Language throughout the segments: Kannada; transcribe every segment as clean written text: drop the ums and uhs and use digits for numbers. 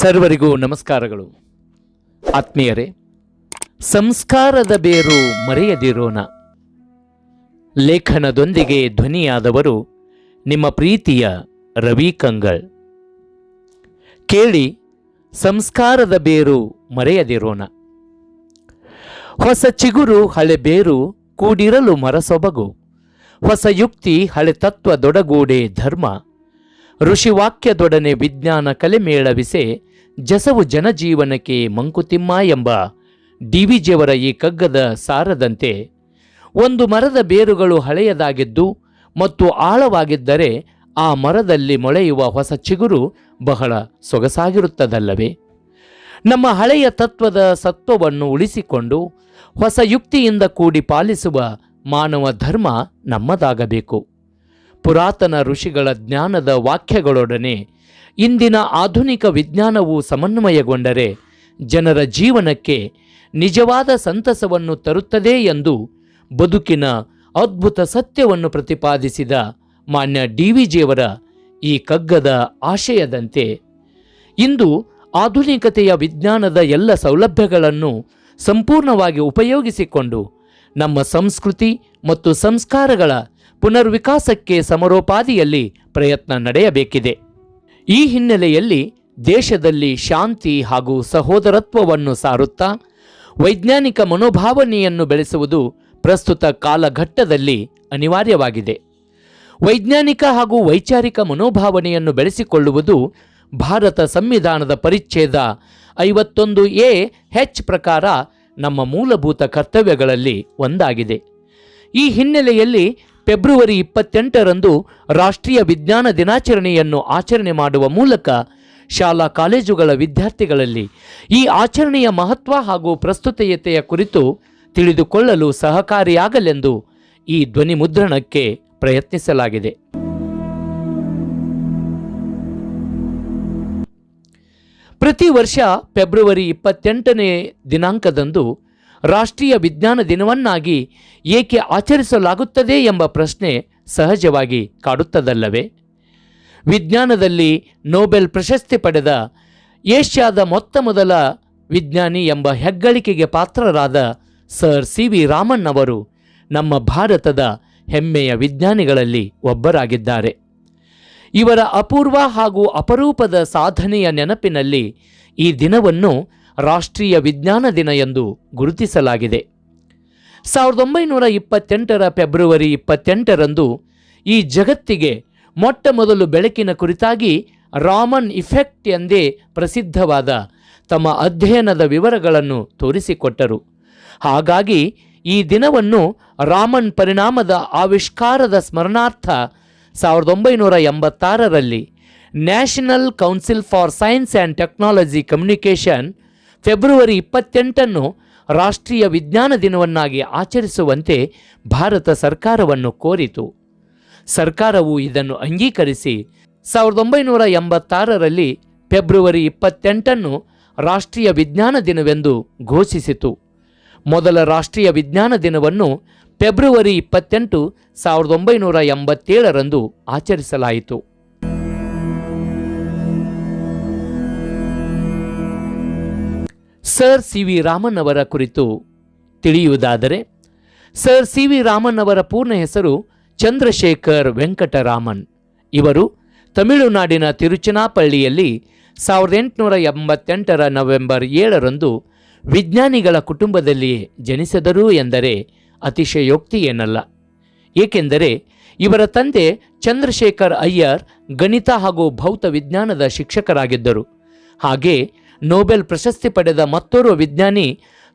ಸರ್ವರಿಗೂ ನಮಸ್ಕಾರಗಳು. ಆತ್ಮೀಯರೇ, ಸಂಸ್ಕಾರದ ಬೇರು ಮರೆಯದಿರೋಣ. ಲೇಖನದೊಂದಿಗೆ ಧ್ವನಿಯಾದವರು ನಿಮ್ಮ ಪ್ರೀತಿಯ ರವಿ ಕಂಗಳ್. ಕೇಳಿ, ಸಂಸ್ಕಾರದ ಬೇರು ಮರೆಯದಿರೋಣ. ಹೊಸ ಚಿಗುರು ಹಳೆ ಬೇರು ಕೂಡಿರಲು ಮರಸೊಬಗು. ಹೊಸ ಯುಕ್ತಿ ಹಳೆ ತತ್ವ ದೊಡಗೂಡೆ ಧರ್ಮ. ಋಷಿವಾಕ್ಯದೊಡನೆ ವಿಜ್ಞಾನ ಕಲೆ ಮೇಳವಿಸೆ ಜಸವು ಜನಜೀವನಕ್ಕೆ ಮಂಕುತಿಮ್ಮ ಎಂಬ ಡಿವಿಜಿಯವರ ಈ ಕಗ್ಗದ ಸಾರದಂತೆ, ಒಂದು ಮರದ ಬೇರುಗಳು ಹಳೆಯದಾಗಿದ್ದು ಮತ್ತು ಆಳವಾಗಿದ್ದರೆ ಆ ಮರದಲ್ಲಿ ಮೊಳೆಯುವ ಹೊಸ ಚಿಗುರು ಬಹಳ ಸೊಗಸಾಗಿರುತ್ತದಲ್ಲವೇ? ನಮ್ಮ ಹಳೆಯ ತತ್ವದ ಸತ್ವವನ್ನು ಉಳಿಸಿಕೊಂಡು ಹೊಸ ಯುಕ್ತಿಯಿಂದ ಕೂಡಿ ಪಾಲಿಸುವ ಮಾನವ ಧರ್ಮ ನಮ್ಮದಾಗಬೇಕು. ಪುರಾತನ ಋಷಿಗಳ ಜ್ಞಾನದ ವಾಕ್ಯಗಳೊಡನೆ ಇಂದಿನ ಆಧುನಿಕ ವಿಜ್ಞಾನವು ಸಮನ್ವಯಗೊಂಡರೆ ಜನರ ಜೀವನಕ್ಕೆ ನಿಜವಾದ ಸಂತಸವನ್ನು ತರುತ್ತದೆ ಎಂದು ಬದುಕಿನ ಅದ್ಭುತ ಸತ್ಯವನ್ನು ಪ್ರತಿಪಾದಿಸಿದ ಮಾನ್ಯ ಡಿವಿಜಿಯವರ ಈ ಕಗ್ಗದ ಆಶಯದಂತೆ, ಇಂದು ಆಧುನಿಕತೆಯ ವಿಜ್ಞಾನದ ಎಲ್ಲ ಸೌಲಭ್ಯಗಳನ್ನು ಸಂಪೂರ್ಣವಾಗಿ ಉಪಯೋಗಿಸಿಕೊಂಡು ನಮ್ಮ ಸಂಸ್ಕೃತಿ ಮತ್ತು ಸಂಸ್ಕಾರಗಳ ಪುನರ್ವಿಕಾಸಕ್ಕೆ ಸಮರೋಪಾದಿಯಲ್ಲಿ ಪ್ರಯತ್ನ ನಡೆಯಬೇಕಿದೆ. ಈ ಹಿನ್ನೆಲೆಯಲ್ಲಿ ದೇಶದಲ್ಲಿ ಶಾಂತಿ ಹಾಗೂ ಸಹೋದರತ್ವವನ್ನು ಸಾರುತ್ತಾ ವೈಜ್ಞಾನಿಕ ಮನೋಭಾವನೆಯನ್ನು ಬೆಳೆಸುವುದು ಪ್ರಸ್ತುತ ಕಾಲಘಟ್ಟದಲ್ಲಿ ಅನಿವಾರ್ಯವಾಗಿದೆ. ವೈಜ್ಞಾನಿಕ ಹಾಗೂ ವೈಚಾರಿಕ ಮನೋಭಾವನೆಯನ್ನು ಬೆಳೆಸಿಕೊಳ್ಳುವುದು ಭಾರತ ಸಂವಿಧಾನದ ಪರಿಚ್ಛೇದ 51A(h) ಪ್ರಕಾರ ನಮ್ಮ ಮೂಲಭೂತ ಕರ್ತವ್ಯಗಳಲ್ಲಿ ಒಂದಾಗಿದೆ. ಈ ಹಿನ್ನೆಲೆಯಲ್ಲಿ ಫೆಬ್ರವರಿ 28ರಂದು ರಾಷ್ಟ್ರೀಯ ವಿಜ್ಞಾನ ದಿನಾಚರಣೆಯನ್ನು ಆಚರಣೆ ಮಾಡುವ ಮೂಲಕ ಶಾಲಾ ಕಾಲೇಜುಗಳ ವಿದ್ಯಾರ್ಥಿಗಳಲ್ಲಿ ಈ ಆಚರಣೆಯ ಮಹತ್ವ ಹಾಗೂ ಪ್ರಸ್ತುತತೆಯ ಕುರಿತು ತಿಳಿದುಕೊಳ್ಳಲು ಸಹಕಾರಿಯಾಗಲೆಂದು ಈ ಧ್ವನಿ ಮುದ್ರಣಕ್ಕೆ ಪ್ರಯತ್ನಿಸಲಾಗಿದೆ. ಪ್ರತಿ ವರ್ಷ ಫೆಬ್ರವರಿ 28ನೇ ದಿನಾಂಕದಂದು ರಾಷ್ಟ್ರೀಯ ವಿಜ್ಞಾನ ದಿನವನ್ನಾಗಿ ಏಕೆ ಆಚರಿಸಲಾಗುತ್ತದೆ ಎಂಬ ಪ್ರಶ್ನೆ ಸಹಜವಾಗಿ ಕಾಡುತ್ತದಲ್ಲವೇ? ವಿಜ್ಞಾನದಲ್ಲಿ ನೊಬೆಲ್ ಪ್ರಶಸ್ತಿ ಪಡೆದ ಏಷ್ಯಾದ ಮೊತ್ತಮೊದಲ ವಿಜ್ಞಾನಿ ಎಂಬ ಹೆಗ್ಗಳಿಕೆಗೆ ಪಾತ್ರರಾದ ಸರ್ ಸಿ.ವಿ. ರಾಮನ್ ಅವರು ನಮ್ಮ ಭಾರತದ ಹೆಮ್ಮೆಯ ವಿಜ್ಞಾನಿಗಳಲ್ಲಿ ಒಬ್ಬರಾಗಿದ್ದಾರೆ. ಇವರ ಅಪೂರ್ವ ಹಾಗೂ ಅಪರೂಪದ ಸಾಧನೆಯ ನೆನಪಿನಲ್ಲಿ ಈ ದಿನವನ್ನು ರಾಷ್ಟ್ರೀಯ ವಿಜ್ಞಾನ ದಿನ ಎಂದು ಗುರುತಿಸಲಾಗಿದೆ. 1928ರ ಫೆಬ್ರವರಿ 28ರಂದು ಈ ಜಗತ್ತಿಗೆ ಮೊಟ್ಟ ಮೊದಲು ಬೆಳಕಿನ ಕುರಿತಾಗಿ ರಾಮನ್ ಇಫೆಕ್ಟ್ ಎಂದೇ ಪ್ರಸಿದ್ಧವಾದ ತಮ್ಮ ಅಧ್ಯಯನದ ವಿವರಗಳನ್ನು ತೋರಿಸಿಕೊಟ್ಟರು. ಹಾಗಾಗಿ ಈ ದಿನವನ್ನು ರಾಮನ್ ಪರಿಣಾಮದ ಆವಿಷ್ಕಾರದ ಸ್ಮರಣಾರ್ಥ 1986ರಲ್ಲಿ national council for science and technology communication February 28ನ್ನು ರಾಷ್ಟ್ರೀಯ ವಿಜ್ಞಾನ ದಿನವನ್ನಾಗಿ ಆಚರಿಸುವಂತೆ ಭಾರತ ಸರ್ಕಾರವನ್ನು ಕೋರಿತು. ಸರ್ಕಾರವು ಇದನ್ನು ಅಂಗೀಕರಿಸಿ 1986ರಲ್ಲಿ ಫೆಬ್ರವರಿ 28ನ್ನು ರಾಷ್ಟ್ರೀಯ ವಿಜ್ಞಾನ ದಿನವೆಂದು ಘೋಷಿಸಿತು. ಮೊದಲ ರಾಷ್ಟ್ರೀಯ ವಿಜ್ಞಾನ ದಿನವನ್ನು ಫೆಬ್ರವರಿ 28, 1987ರಂದು ಆಚರಿಸಲಾಯಿತು. Sir CV. ರಾಮನ್ ಅವರ ಕುರಿತು ತಿಳಿಯುವುದಾದರೆ, ಸರ್ ಸಿ.ವಿ. ರಾಮನ್ ಅವರ ಪೂರ್ಣ ಹೆಸರು ಚಂದ್ರಶೇಖರ್ ವೆಂಕಟರಾಮನ್. ಇವರು ತಮಿಳುನಾಡಿನ ತಿರುಚನಾಪಳ್ಳಿಯಲ್ಲಿ 1888ರ ನವೆಂಬರ್ 7ರಂದು ವಿಜ್ಞಾನಿಗಳ ಕುಟುಂಬದಲ್ಲಿಯೇ ಜನಿಸಿದರು ಎಂದರೆ ಅತಿಶಯೋಕ್ತಿ ಏನಲ್ಲ. ಏಕೆಂದರೆ ಇವರ ತಂದೆ ಚಂದ್ರಶೇಖರ್ ಅಯ್ಯರ್ ಗಣಿತ ಹಾಗೂ ಭೌತ ವಿಜ್ಞಾನದ ಶಿಕ್ಷಕರಾಗಿದ್ದರು. ಹಾಗೆ ನೊಬೆಲ್ ಪ್ರಶಸ್ತಿ ಪಡೆದ ಮತ್ತೋರ್ವ ವಿಜ್ಞಾನಿ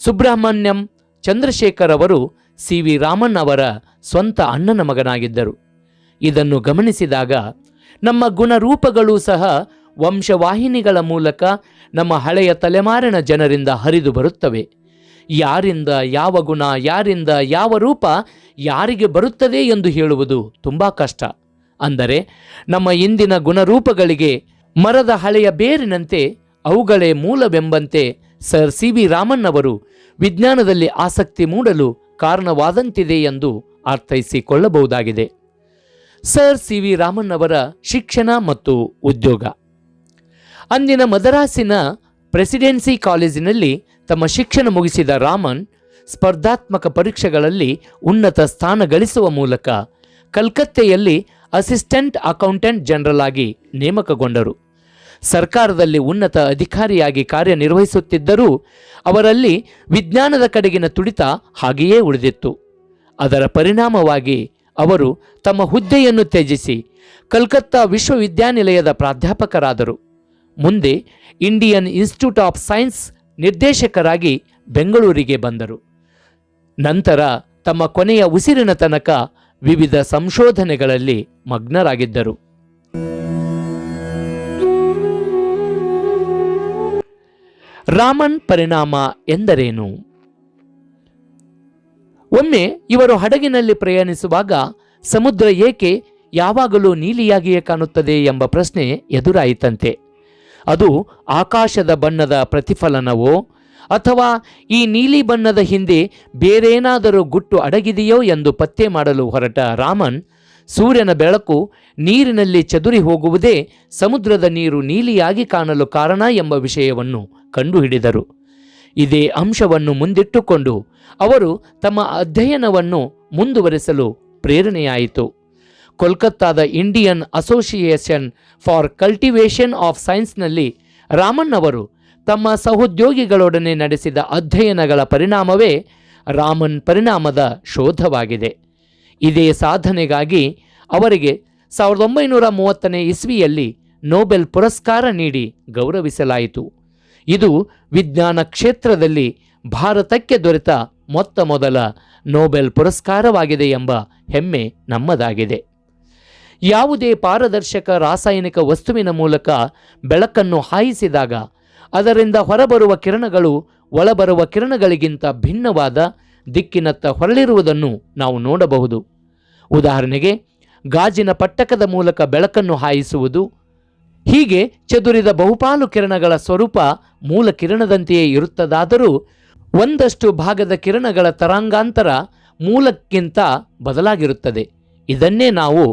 ಸುಬ್ರಹ್ಮಣ್ಯಂ ಚಂದ್ರಶೇಖರ್ ಅವರು ಸಿ.ವಿ. ರಾಮನ್ ಅವರ ಸ್ವಂತ ಅಣ್ಣನ ಮಗನಾಗಿದ್ದರು. ಇದನ್ನು ಗಮನಿಸಿದಾಗ ನಮ್ಮ ಗುಣರೂಪಗಳೂ ಸಹ ವಂಶವಾಹಿನಿಗಳ ಮೂಲಕ ನಮ್ಮ ಹಳೆಯ ತಲೆಮಾರಿನ ಜನರಿಂದ ಹರಿದು ಬರುತ್ತವೆ. ಯಾರಿಂದ ಯಾವ ಗುಣ, ಯಾರಿಂದ ಯಾವ ರೂಪ ಯಾರಿಗೆ ಬರುತ್ತದೆ ಎಂದು ಹೇಳುವುದು ತುಂಬ ಕಷ್ಟ. ಅಂದರೆ ನಮ್ಮ ಇಂದಿನ ಗುಣರೂಪಗಳಿಗೆ ಮರದ ಹಳೆಯ ಬೇರಿನಂತೆ ಅವುಗಳೇ ಮೂಲವೆಂಬಂತೆ ಸರ್ ಸಿ.ವಿ. ರಾಮನ್ ಅವರು ವಿಜ್ಞಾನದಲ್ಲಿ ಆಸಕ್ತಿ ಮೂಡಲು ಕಾರಣವಾದಂತಿದೆ ಎಂದು ಅರ್ಥೈಸಿಕೊಳ್ಳಬಹುದಾಗಿದೆ. Sir CV. ರಾಮನ್ ಅವರ ಶಿಕ್ಷಣ ಮತ್ತು ಉದ್ಯೋಗ. ಅಂದಿನ ಮದರಾಸಿನ ಪ್ರೆಸಿಡೆನ್ಸಿ ಕಾಲೇಜಿನಲ್ಲಿ ತಮ್ಮ ಶಿಕ್ಷಣ ಮುಗಿಸಿದ ರಾಮನ್ ಸ್ಪರ್ಧಾತ್ಮಕ ಪರೀಕ್ಷೆಗಳಲ್ಲಿ ಉನ್ನತ ಸ್ಥಾನ ಗಳಿಸುವ ಮೂಲಕ ಕಲ್ಕತ್ತೆಯಲ್ಲಿ ಅಸಿಸ್ಟೆಂಟ್ ಅಕೌಂಟೆಂಟ್ ಜನರಲ್ ಆಗಿ ನೇಮಕಗೊಂಡರು. ಸರ್ಕಾರದಲ್ಲಿ ಉನ್ನತ ಅಧಿಕಾರಿಯಾಗಿ ಕಾರ್ಯನಿರ್ವಹಿಸುತ್ತಿದ್ದರೂ ಅವರಲ್ಲಿ ವಿಜ್ಞಾನದ ಕಡೆಗಿನ ತುಡಿತ ಹಾಗೆಯೇ ಉಳಿದಿತ್ತು. ಅದರ ಪರಿಣಾಮವಾಗಿ ಅವರು ತಮ್ಮ ಹುದ್ದೆಯನ್ನು ತ್ಯಜಿಸಿ ಕಲ್ಕತ್ತಾ ವಿಶ್ವವಿದ್ಯಾನಿಲಯದ ಪ್ರಾಧ್ಯಾಪಕರಾದರು. ಮುಂದೆ ಇಂಡಿಯನ್ ಇನ್ಸ್ಟಿಟ್ಯೂಟ್ ಆಫ್ ಸೈನ್ಸ್ ನಿರ್ದೇಶಕರಾಗಿ ಬೆಂಗಳೂರಿಗೆ ಬಂದರು. ನಂತರ ತಮ್ಮ ಕೊನೆಯ ಉಸಿರಿನ ತನಕ ವಿವಿಧ ಸಂಶೋಧನೆಗಳಲ್ಲಿ ಮಗ್ನರಾಗಿದ್ದರು. ರಾಮನ್ ಪರಿಣಾಮ ಎಂದರೇನು? ಒಮ್ಮೆ ಇವರು ಹಡಗಿನಲ್ಲಿ ಪ್ರಯಾಣಿಸುವಾಗ ಸಮುದ್ರ ಏಕೆ ಯಾವಾಗಲೂ ನೀಲಿಯಾಗಿಯೇ ಕಾಣುತ್ತದೆ ಎಂಬ ಪ್ರಶ್ನೆ ಎದುರಾಯಿತಂತೆ. ಅದು ಆಕಾಶದ ಬಣ್ಣದ ಪ್ರತಿಫಲನವೋ ಅಥವಾ ಈ ನೀಲಿ ಬಣ್ಣದ ಹಿಂದೆ ಬೇರೇನಾದರೂ ಗುಟ್ಟು ಅಡಗಿದೆಯೋ ಎಂದು ಪತ್ತೆ ಮಾಡಲು ಹೊರಟ ರಾಮನ್ ಸೂರ್ಯನ ಬೆಳಕು ನೀರಿನಲ್ಲಿ ಚದುರಿ ಹೋಗುವುದೇ ಸಮುದ್ರದ ನೀರು ನೀಲಿಯಾಗಿ ಕಾಣಲು ಕಾರಣ ಎಂಬ ವಿಷಯವನ್ನು ಕಂಡುಹಿಡಿದರು. ಇದೇ ಅಂಶವನ್ನು ಮುಂದಿಟ್ಟುಕೊಂಡು ಅವರು ತಮ್ಮ ಅಧ್ಯಯನವನ್ನು ಮುಂದುವರೆಸಲು ಪ್ರೇರಣೆಯಾಯಿತು. ಕೋಲ್ಕತ್ತಾದ Indian association for cultivation of ಸೈನ್ಸ್ನಲ್ಲಿ ರಾಮನ್ ಅವರು ತಮ್ಮ ಸಹೋದ್ಯೋಗಿಗಳೊಡನೆ ನಡೆಸಿದ ಅಧ್ಯಯನಗಳ ಪರಿಣಾಮವೇ ರಾಮನ್ ಪರಿಣಾಮದ ಶೋಧವಾಗಿದೆ. ಇದೇ ಸಾಧನೆಗಾಗಿ ಅವರಿಗೆ 1930ನೇ ಇಸ್ವಿಯಲ್ಲಿ ನೊಬೆಲ್ ಪುರಸ್ಕಾರ ನೀಡಿ ಗೌರವಿಸಲಾಯಿತು. ಇದು ವಿಜ್ಞಾನ ಕ್ಷೇತ್ರದಲ್ಲಿ ಭಾರತಕ್ಕೆ ದೊರೆತ ಮೊತ್ತ ಮೊದಲ ನೊಬೆಲ್ ಪುರಸ್ಕಾರವಾಗಿದೆ ಎಂಬ ಹೆಮ್ಮೆ ನಮ್ಮದಾಗಿದೆ. ಯಾವುದೇ ಪಾರದರ್ಶಕ ರಾಸಾಯನಿಕ ವಸ್ತುವಿನ ಮೂಲಕ ಬೆಳಕನ್ನು ಹಾಯಿಸಿದಾಗ ಅದರಿಂದ ಹೊರಬರುವ ಕಿರಣಗಳು ಒಳಬರುವ ಕಿರಣಗಳಿಗಿಂತ ಭಿನ್ನವಾದ ದಿಕ್ಕಿನತ್ತ ಹೊರಳಿರುವುದನ್ನು ನಾವು ನೋಡಬಹುದು. ಉದಾಹರಣೆಗೆ ಗಾಜಿನ ಪಟ್ಟಕದ ಮೂಲಕ ಬೆಳಕನ್ನು ಹಾಯಿಸುವುದು. ಹೀಗೆ ಚದುರಿದ ಬಹುಪಾಲು ಕಿರಣಗಳ ಸ್ವರೂಪ ಮೂಲ ಕಿರಣದಂತೆಯೇ ಇರುತ್ತದಾದರೂ ಒಂದಷ್ಟು ಭಾಗದ ಕಿರಣಗಳ ತರಂಗಾಂತರ ಮೂಲಕ್ಕಿಂತ ಬದಲಾಗಿರುತ್ತದೆ. ಇದನ್ನೇ ನಾವು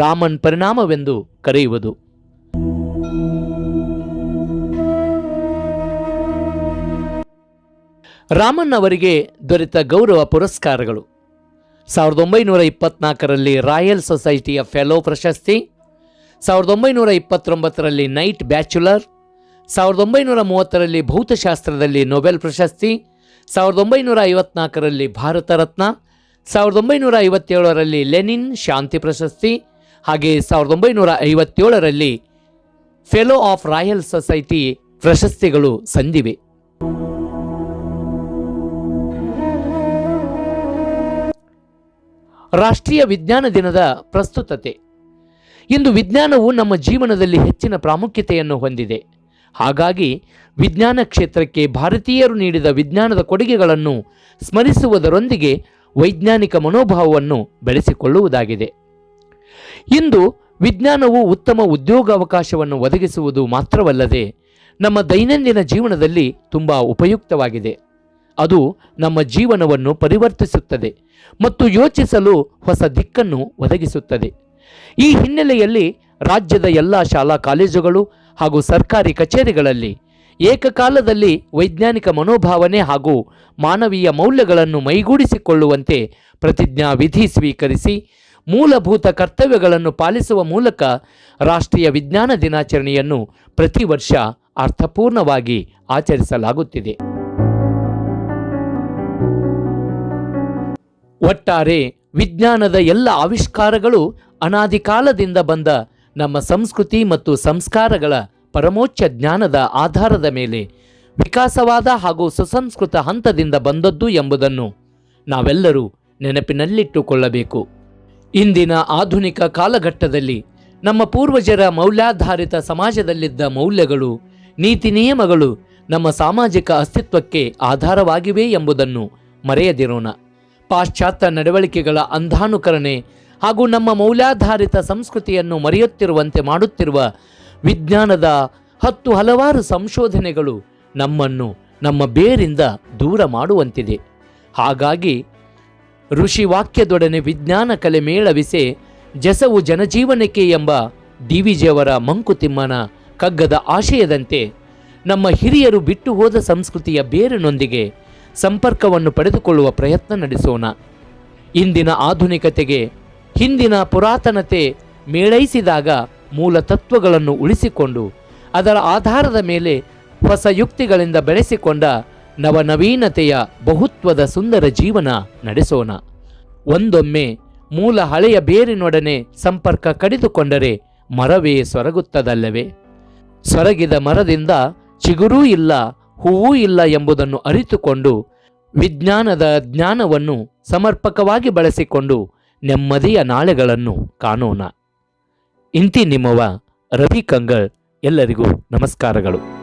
ರಾಮನ್ ಪರಿಣಾಮವೆಂದು ಕರೆಯುವುದು. ರಾಮನ್ ಅವರಿಗೆ ದೊರೆತ ಗೌರವ ಪುರಸ್ಕಾರಗಳು: 1924ರಲ್ಲಿ ರಾಯಲ್ ಸೊಸೈಟಿಯ ಫೆಲೋ ಪ್ರಶಸ್ತಿ, 1929ರಲ್ಲಿ ನೈಟ್ ಬ್ಯಾಚುಲರ್, 1930ರಲ್ಲಿ ಭೌತಶಾಸ್ತ್ರದಲ್ಲಿ ನೊಬೆಲ್ ಪ್ರಶಸ್ತಿ, 1954ರಲ್ಲಿ ಭಾರತ ರತ್ನ, 1957ರಲ್ಲಿ ಲೆನಿನ್ ಶಾಂತಿ ಪ್ರಶಸ್ತಿ, ಹಾಗೆ 1957ರಲ್ಲಿ ಫೆಲೋ ಆಫ್ ರಾಯಲ್ ಸೊಸೈಟಿ ಪ್ರಶಸ್ತಿಗಳು ಸಂದಿವೆ. ರಾಷ್ಟ್ರೀಯ ವಿಜ್ಞಾನ ದಿನದ ಪ್ರಸ್ತುತತೆ. ಇಂದು ವಿಜ್ಞಾನವು ನಮ್ಮ ಜೀವನದಲ್ಲಿ ಹೆಚ್ಚಿನ ಪ್ರಾಮುಖ್ಯತೆಯನ್ನು ಹೊಂದಿದೆ. ಹಾಗಾಗಿ ವಿಜ್ಞಾನ ಕ್ಷೇತ್ರಕ್ಕೆ ಭಾರತೀಯರು ನೀಡಿದ ವಿಜ್ಞಾನದ ಕೊಡುಗೆಗಳನ್ನು ಸ್ಮರಿಸುವುದರೊಂದಿಗೆ ವೈಜ್ಞಾನಿಕ ಮನೋಭಾವವನ್ನು ಬೆಳೆಸಿಕೊಳ್ಳುವುದಾಗಿದೆ. ಇಂದು ವಿಜ್ಞಾನವು ಉತ್ತಮ ಉದ್ಯೋಗಾವಕಾಶವನ್ನು ಒದಗಿಸುವುದು ಮಾತ್ರವಲ್ಲದೆ ನಮ್ಮ ದೈನಂದಿನ ಜೀವನದಲ್ಲಿ ತುಂಬ ಉಪಯುಕ್ತವಾಗಿದೆ. ಅದು ನಮ್ಮ ಜೀವನವನ್ನು ಪರಿವರ್ತಿಸುತ್ತದೆ ಮತ್ತು ಯೋಚಿಸಲು ಹೊಸ ದಿಕ್ಕನ್ನು ಒದಗಿಸುತ್ತದೆ. ಈ ಹಿನ್ನೆಲೆಯಲ್ಲಿ ರಾಜ್ಯದ ಎಲ್ಲ ಶಾಲಾ ಕಾಲೇಜುಗಳು ಹಾಗೂ ಸರ್ಕಾರಿ ಕಚೇರಿಗಳಲ್ಲಿ ಏಕಕಾಲದಲ್ಲಿ ವೈಜ್ಞಾನಿಕ ಮನೋಭಾವನೆ ಹಾಗೂ ಮಾನವೀಯ ಮೌಲ್ಯಗಳನ್ನು ಮೈಗೂಡಿಸಿಕೊಳ್ಳುವಂತೆ ಪ್ರತಿಜ್ಞಾ ವಿಧಿ ಸ್ವೀಕರಿಸಿ ಮೂಲಭೂತ ಕರ್ತವ್ಯಗಳನ್ನು ಪಾಲಿಸುವ ಮೂಲಕ ರಾಷ್ಟ್ರೀಯ ವಿಜ್ಞಾನ ದಿನಾಚರಣೆಯನ್ನು ಪ್ರತಿ ವರ್ಷ ಅರ್ಥಪೂರ್ಣವಾಗಿ ಆಚರಿಸಲಾಗುತ್ತಿದೆ. ಒಟ್ಟಾರೆ ವಿಜ್ಞಾನದ ಎಲ್ಲ ಆವಿಷ್ಕಾರಗಳು ಅನಾದಿ ಕಾಲದಿಂದ ಬಂದ ನಮ್ಮ ಸಂಸ್ಕೃತಿ ಮತ್ತು ಸಂಸ್ಕಾರಗಳ ಪರಮೋಚ್ಚ ಜ್ಞಾನದ ಆಧಾರದ ಮೇಲೆ ವಿಕಾಸವಾದ ಹಾಗೂ ಸುಸಂಸ್ಕೃತ ಹಂತದಿಂದ ಬಂದದ್ದು ಎಂಬುದನ್ನು ನಾವೆಲ್ಲರೂ ನೆನಪಿನಲ್ಲಿಟ್ಟುಕೊಳ್ಳಬೇಕು. ಇಂದಿನ ಆಧುನಿಕ ಕಾಲಘಟ್ಟದಲ್ಲಿ ನಮ್ಮ ಪೂರ್ವಜರ ಮೌಲ್ಯಾಧಾರಿತ ಸಮಾಜದಲ್ಲಿದ್ದ ಮೌಲ್ಯಗಳು, ನೀತಿ ನಿಯಮಗಳು ನಮ್ಮ ಸಾಮಾಜಿಕ ಅಸ್ತಿತ್ವಕ್ಕೆ ಆಧಾರವಾಗಿವೆ ಎಂಬುದನ್ನು ಮರೆಯದಿರೋಣ. ಪಾಶ್ಚಾತ್ಯ ನಡವಳಿಕೆಗಳ ಅಂಧಾನುಕರಣೆ ಹಾಗೂ ನಮ್ಮ ಮೌಲ್ಯಾಧಾರಿತ ಸಂಸ್ಕೃತಿಯನ್ನು ಮರೆಯುತ್ತಿರುವಂತೆ ಮಾಡುತ್ತಿರುವ ವಿಜ್ಞಾನದ ಹಲವಾರು ಸಂಶೋಧನೆಗಳು ನಮ್ಮನ್ನು ನಮ್ಮ ಬೇರಿಂದ ದೂರ ಮಾಡುವಂತಿದೆ. ಹಾಗಾಗಿ ಋಷಿ ವಾಕ್ಯದೊಡನೆ ವಿಜ್ಞಾನ ಕಲೆ ಮೇಳವಿಸೆ ಜಸವು ಜನಜೀವನಕ್ಕೆ ಎಂಬ ಡಿ.ವಿ.ಜಿಯವರ ಮಂಕುತಿಮ್ಮನ ಕಗ್ಗದ ಆಶಯದಂತೆ ನಮ್ಮ ಹಿರಿಯರು ಬಿಟ್ಟು ಹೋದ ಸಂಸ್ಕೃತಿಯ ಬೇರಿನೊಂದಿಗೆ ಸಂಪರ್ಕವನ್ನು ಪಡೆದುಕೊಳ್ಳುವ ಪ್ರಯತ್ನ ನಡೆಸೋಣ. ಇಂದಿನ ಆಧುನಿಕತೆಗೆ ಹಿಂದಿನ ಪುರಾತನತೆ ಮೇಳೈಸಿದಾಗ ಮೂಲ ತತ್ವಗಳನ್ನು ಉಳಿಸಿಕೊಂಡು ಅದರ ಆಧಾರದ ಮೇಲೆ ಹೊಸ ಯುಕ್ತಿಗಳಿಂದ ಬೆಳೆಸಿಕೊಂಡ ನವನವೀನತೆಯ ಬಹುತ್ವದ ಸುಂದರ ಜೀವನ ನಡೆಸೋಣ. ಒಂದೊಮ್ಮೆ ಮೂಲ ಹಳೆಯ ಬೇರಿನೊಡನೆ ಸಂಪರ್ಕ ಕಡಿದುಕೊಂಡರೆ ಮರವೇ ಸೊರಗುತ್ತದಲ್ಲವೇ? ಸೊರಗಿದ ಮರದಿಂದ ಚಿಗುರೂ ಇಲ್ಲ, ಹೂವೂ ಇಲ್ಲ ಎಂಬುದನ್ನು ಅರಿತುಕೊಂಡು ವಿಜ್ಞಾನದ ಜ್ಞಾನವನ್ನು ಸಮರ್ಪಕವಾಗಿ ಬಳಸಿಕೊಂಡು ನೆಮ್ಮದಿಯ ನಾಳೆಗಳನ್ನು ಕಾಣೋಣ. ಇಂತಿ ನಿಮ್ಮವ ರವಿ ಕಂಗಳ್. ಎಲ್ಲರಿಗೂ ನಮಸ್ಕಾರಗಳು.